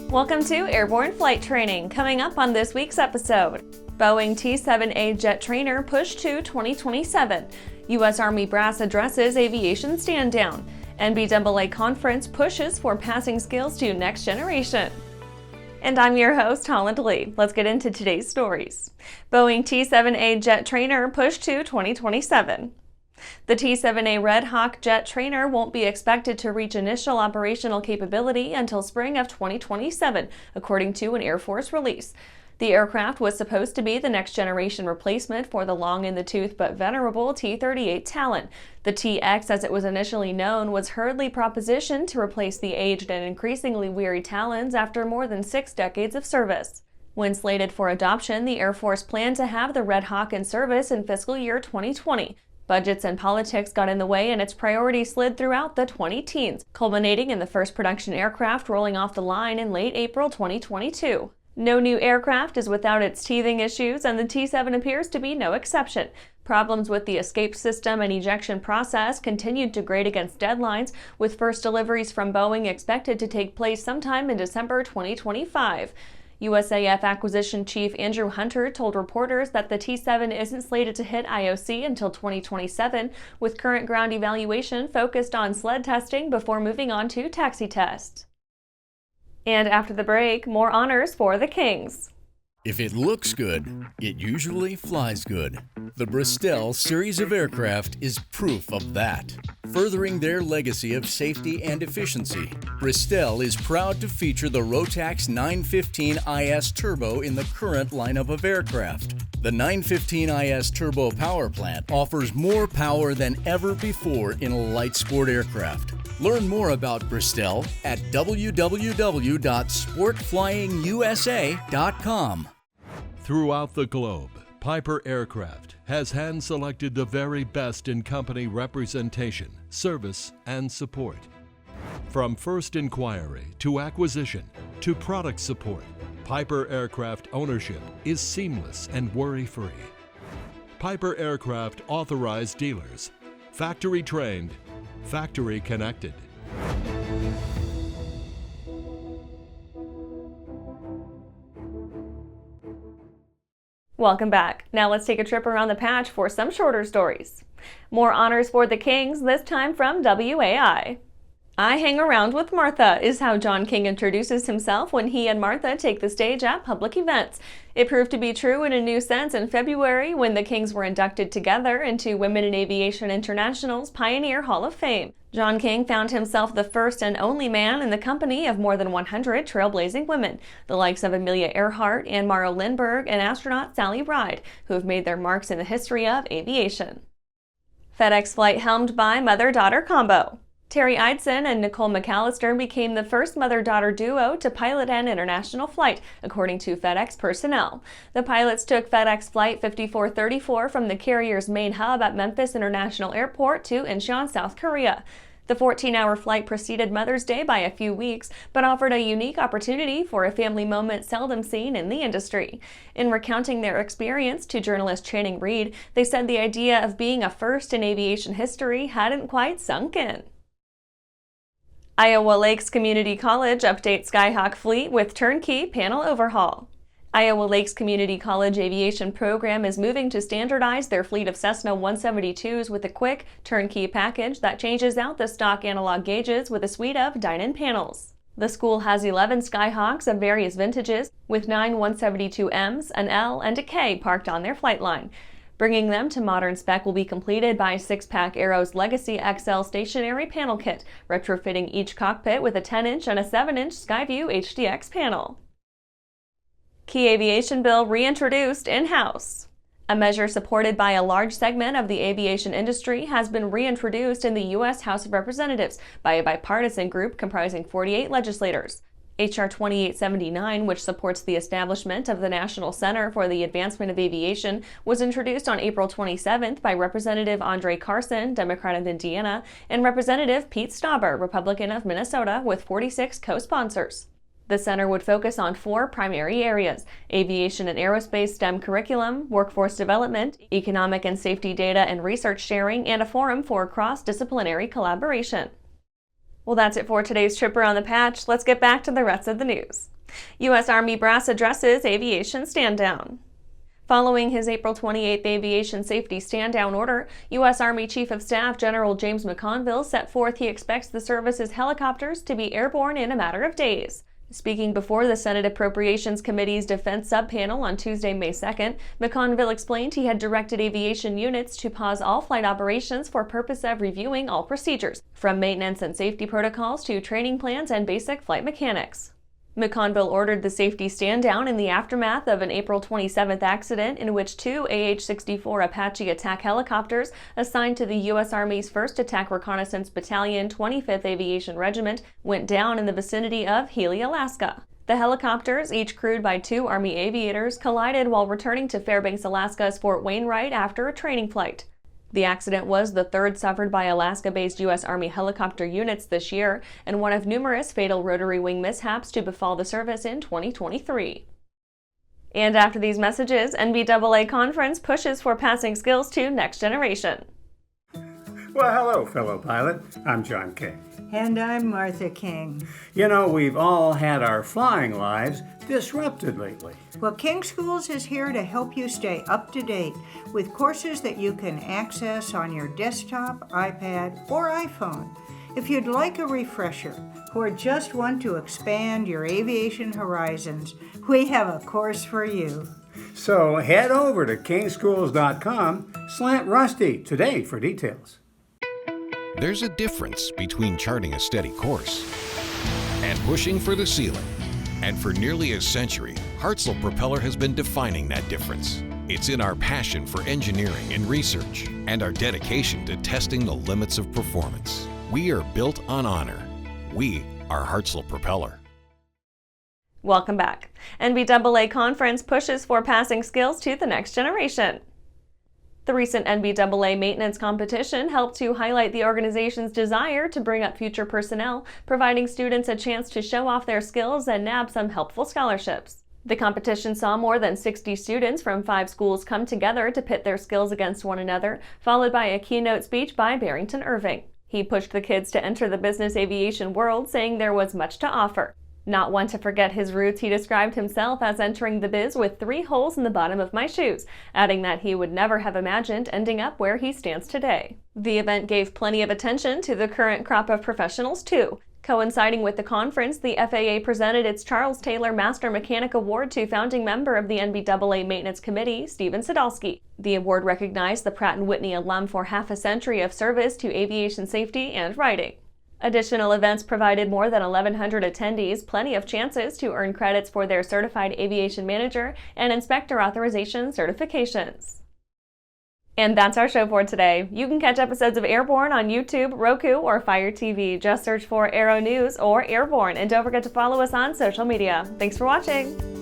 Welcome to Airborne Flight Training. Coming up on this week's episode, Boeing T-7A jet trainer pushed to 2027. U.S. Army brass addresses aviation stand down. NBAA Conference pushes for passing skills to next generation. And I'm your host, Talon. Let's get into today's stories. Boeing T-7A jet trainer pushed to 2027. The T-7A Red Hawk jet trainer won't be expected to reach initial operational capability until spring of 2027, according to an Air Force release. The aircraft was supposed to be the next-generation replacement for the long-in-the-tooth but venerable T-38 Talon. The TX, as it was initially known, was hurriedly propositioned to replace the aged and increasingly weary Talons after more than 6 decades of service. When slated for adoption, the Air Force planned to have the Red Hawk in service in fiscal year 2020. Budgets and politics got in the way, and its priorities slid throughout the 20-teens, culminating in the first production aircraft rolling off the line in late April 2022. No new aircraft is without its teething issues, and the T-7 appears to be no exception. Problems with the escape system and ejection process continued to grate against deadlines, with first deliveries from Boeing expected to take place sometime in December 2025. USAF Acquisition Chief Andrew Hunter told reporters that the T-7 isn't slated to hit IOC until 2027, with current ground evaluation focused on sled testing before moving on to taxi tests. And after the break, more honors for the Kings. If it looks good, it usually flies good. The Bristol series of aircraft is proof of that. Furthering their legacy of safety and efficiency, Bristol is proud to feature the Rotax 915 IS Turbo in the current lineup of aircraft. The 915 IS Turbo power plant offers more power than ever before in a light sport aircraft. Learn more about Bristol at www.sportflyingusa.com. Throughout the globe, Piper Aircraft has hand-selected the very best in company representation, service, and support. From first inquiry to acquisition to product support, Piper Aircraft ownership is seamless and worry-free. Piper Aircraft authorized dealers, factory trained, factory connected. Welcome back. Now let's take a trip around the patch for some shorter stories. More honors for the Kings, this time from WAI. I hang around with Martha is how John King introduces himself when he and Martha take the stage at public events. It proved to be true in a new sense in February when the Kings were inducted together into Women in Aviation International's Pioneer Hall of Fame. John King found himself the first and only man in the company of more than 100 trailblazing women, the likes of Amelia Earhart, Anne-Morrow Lindbergh, and astronaut Sally Ride, who have made their marks in the history of aviation. FedEx flight helmed by mother-daughter combo. Terry Eidson and Nicole McAllister became the first mother-daughter duo to pilot an international flight, according to FedEx personnel. The pilots took FedEx Flight 5434 from the carrier's main hub at Memphis International Airport to Incheon, South Korea. The 14-hour flight preceded Mother's Day by a few weeks, but offered a unique opportunity for a family moment seldom seen in the industry. In recounting their experience to journalist Channing Reed, they said the idea of being a first in aviation history hadn't quite sunk in. Iowa Lakes Community College updates Skyhawk fleet with turnkey panel overhaul. Iowa Lakes Community College aviation program is moving to standardize their fleet of Cessna 172s with a quick, turnkey package that changes out the stock analog gauges with a suite of dine-in panels. The school has 11 Skyhawks of various vintages, with 9 172Ms, an L, and a K parked on their flight line. Bringing them to modern spec will be completed by 6-pack Aero's Legacy XL stationary panel kit, retrofitting each cockpit with a 10-inch and a 7-inch Skyview HDX panel. Key Aviation Bill reintroduced in-house. A measure supported by a large segment of the aviation industry has been reintroduced in the U.S. House of Representatives by a bipartisan group comprising 48 legislators. H.R. 2879, which supports the establishment of the National Center for the Advancement of Aviation, was introduced on April 27th by Representative Andre Carson, Democrat of Indiana, and Representative Pete Stauber, Republican of Minnesota, with 46 co-sponsors. The center would focus on 4 primary areas: aviation and aerospace STEM curriculum, workforce development, economic and safety data and research sharing, and a forum for cross-disciplinary collaboration. Well, that's it for today's Trip Around the Patch. Let's get back to the rest of the news. U.S. Army brass addresses aviation stand-down. Following his April 28th aviation safety stand-down order, U.S. Army Chief of Staff General James McConville set forth he expects the service's helicopters to be airborne in a matter of days. Speaking before the Senate Appropriations Committee's defense subpanel on Tuesday, May 2nd, McConville explained he had directed aviation units to pause all flight operations for purpose of reviewing all procedures, from maintenance and safety protocols to training plans and basic flight mechanics. McConville ordered the safety stand-down in the aftermath of an April 27th accident in which two AH-64 Apache attack helicopters assigned to the U.S. Army's 1st Attack Reconnaissance Battalion, 25th Aviation Regiment, went down in the vicinity of Healy, Alaska. The helicopters, each crewed by two Army aviators, collided while returning to Fairbanks, Alaska's Fort Wainwright after a training flight. The accident was the third suffered by Alaska-based U.S. Army helicopter units this year, and one of numerous fatal rotary wing mishaps to befall the service in 2023. And after these messages, NBAA Conference pushes for passing skills to next generation. Well, hello, fellow pilot. I'm John King. And I'm Martha King. You know, we've all had our flying lives disrupted lately. Well, King Schools is here to help you stay up to date with courses that you can access on your desktop, iPad, or iPhone. If you'd like a refresher or just want to expand your aviation horizons, we have a course for you. So head over to kingschools.com/rusty today for details. There's a difference between charting a steady course and pushing for the ceiling. And for nearly a century, Hartzell Propeller has been defining that difference. It's in our passion for engineering and research and our dedication to testing the limits of performance. We are built on honor. We are Hartzell Propeller. Welcome back. NBAA Conference pushes for passing skills to the next generation. The recent NBAA Maintenance Competition helped to highlight the organization's desire to bring up future personnel, providing students a chance to show off their skills and nab some helpful scholarships. The competition saw more than 60 students from 5 schools come together to pit their skills against one another, followed by a keynote speech by Barrington Irving. He pushed the kids to enter the business aviation world, saying there was much to offer. Not one to forget his roots, he described himself as entering the biz with 3 holes in the bottom of my shoes, adding that he would never have imagined ending up where he stands today. The event gave plenty of attention to the current crop of professionals, too. Coinciding with the conference, the FAA presented its Charles Taylor Master Mechanic Award to founding member of the NBAA Maintenance Committee, Stephen Sadolski. The award recognized the Pratt & Whitney alum for half a century of service to aviation safety and writing. Additional events provided more than 1,100 attendees plenty of chances to earn credits for their Certified Aviation Manager and Inspector Authorization certifications. And that's our show for today. You can catch episodes of Airborne on YouTube, Roku, or Fire TV. Just search for Aero-News or Airborne, and don't forget to follow us on social media. Thanks for watching!